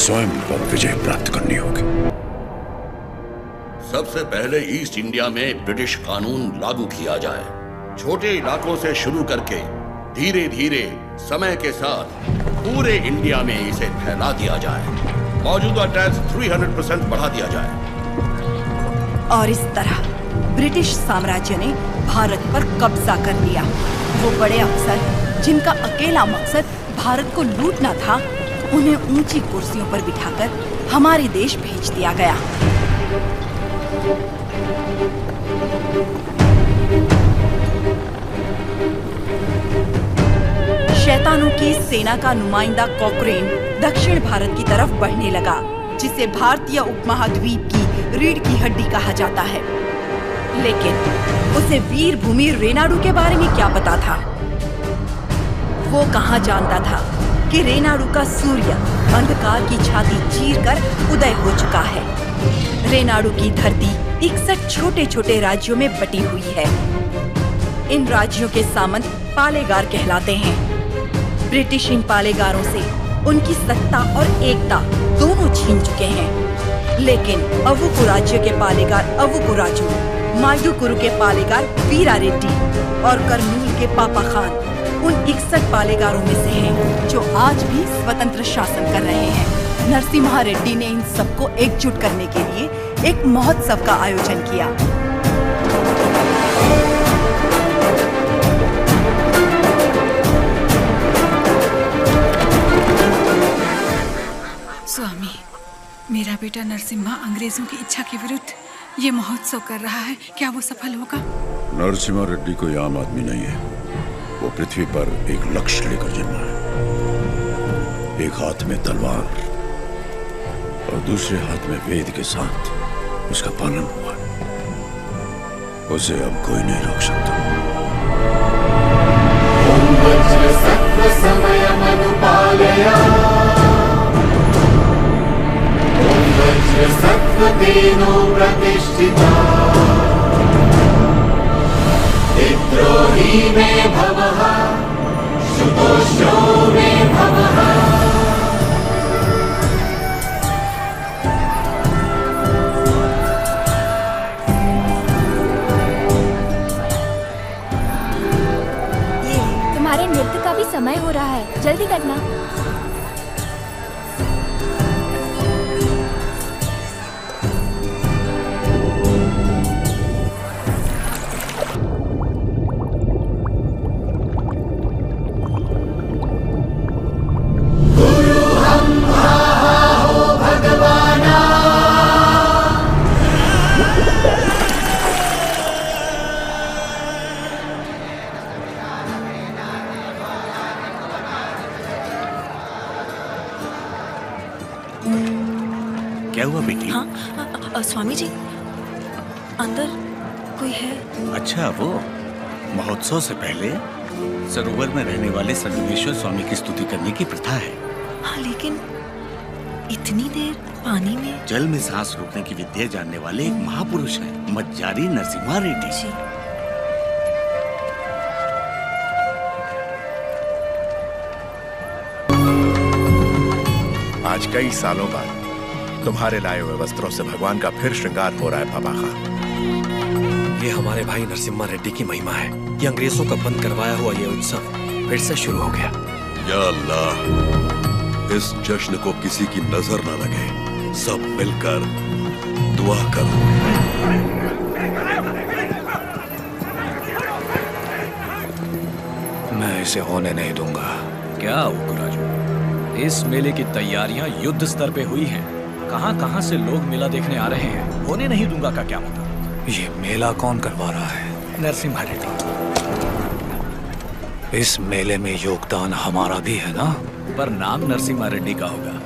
स्वयं पर विजय प्राप्त करनी होगी। सबसे पहले ईस्ट इंडिया में ब्रिटिश कानून लागू किया जाए। छोटे इलाकों से शुरू करके धीरे धीरे समय के साथ पूरे इंडिया में इसे फैला दिया जाए। मौजूदा टैक्स 300% बढ़ा दिया जाए। और इस तरह ब्रिटिश साम्राज्य ने भारत पर कब्जा कर लिया। वो बड़े अफसर जिनका अकेला मकसद भारत को लूटना था, उन्हें ऊंची कुर्सियों पर बिठाकर हमारे देश भेज दिया गया। शैतानों की सेना का नुमाइंदा कॉकरेन दक्षिण भारत की तरफ बढ़ने लगा, जिसे भारतीय उपमहाद्वीप की रीढ़ की हड्डी कहा जाता है। लेकिन उसे वीर भूमि रेनाडू के बारे में क्या पता था? वो कहाँ जानता था कि रेनाडू का सूर्य अंधकार की छाती चीरकर उदय हो चुका है। रेनाडू की धरती 61 छोटे छोटे राज्यों में बटी हुई है। इन राज्यों के सामंत पालेगार कहलाते हैं। ब्रिटिश इन पालेगारों से उनकी सत्ता और एकता दोनों छीन चुके हैं। लेकिन अवुकु राज्य के पालेगार अवुकु राजू, मायूकुरु के पालेगार वीरा रेड्डी और कर्नूल के पापा खान उन 61 पालेगारों में से हैं जो आज भी स्वतंत्र शासन कर रहे हैं। नरसिम्हा रेड्डी ने इन सबको एकजुट करने के लिए एक महोत्सव का आयोजन किया। स्वामी, मेरा बेटा नरसिम्हा अंग्रेजों की इच्छा के विरुद्ध ये महोत्सव कर रहा है। क्या वो सफल होगा? नरसिम्हा रेड्डी कोई आम आदमी नहीं है। वो पृथ्वी पर एक लक्ष्य लेकर जन्मा है। एक हाथ में तलवार और दूसरे हाथ में वेद के साथ उसका पालन हुआ। उसे अब कोई नहीं रोक सकता। सत्वतेनो प्रतिष्ठिता विद्रोही में भवः शुतोषो में भवः। ये तुम्हारे नृत्य का भी समय हो रहा है, जल्दी करना। क्या हुआ बेटी? हाँ, स्वामी जी, अंदर कोई है? अच्छा, वो महोत्सव से पहले सरोवर में रहने वाले संगमेश्वर स्वामी की स्तुति करने की प्रथा है। हाँ, लेकिन इतनी देर पानी में? जल में सांस रोकने की विद्या जानने वाले एक महापुरुष हैं, मज्जारी नरसिम्हा रेड्डी जी। आज कई सालों बाद तुम्हारे लाए हुए वस्त्रों से भगवान का फिर श्रृंगार हो रहा है पापा खान। ये हमारे भाई नरसिम्हा रेड्डी की महिमा है। ये अंग्रेजों का बंद करवाया हुआ ये उत्सव फिर से शुरू हो गया। या अल्लाह, इस जश्न को किसी की नजर न लगे। सब मिलकर दुआ करो। मैं इसे होने नहीं दूंगा। क्या उकराजू, इस मेले की तैयारियां युद्ध स्तर पे हुई हैं। कहां-कहां से लोग मेला देखने आ रहे हैं। होने नहीं दूंगा का क्या मतलब? ये मेला कौन करवा रहा है? नरसिम्हा रेड्डी। इस मेले में योगदान हमारा भी है ना? पर नाम नरसिम्हा रेड्डी का होगा।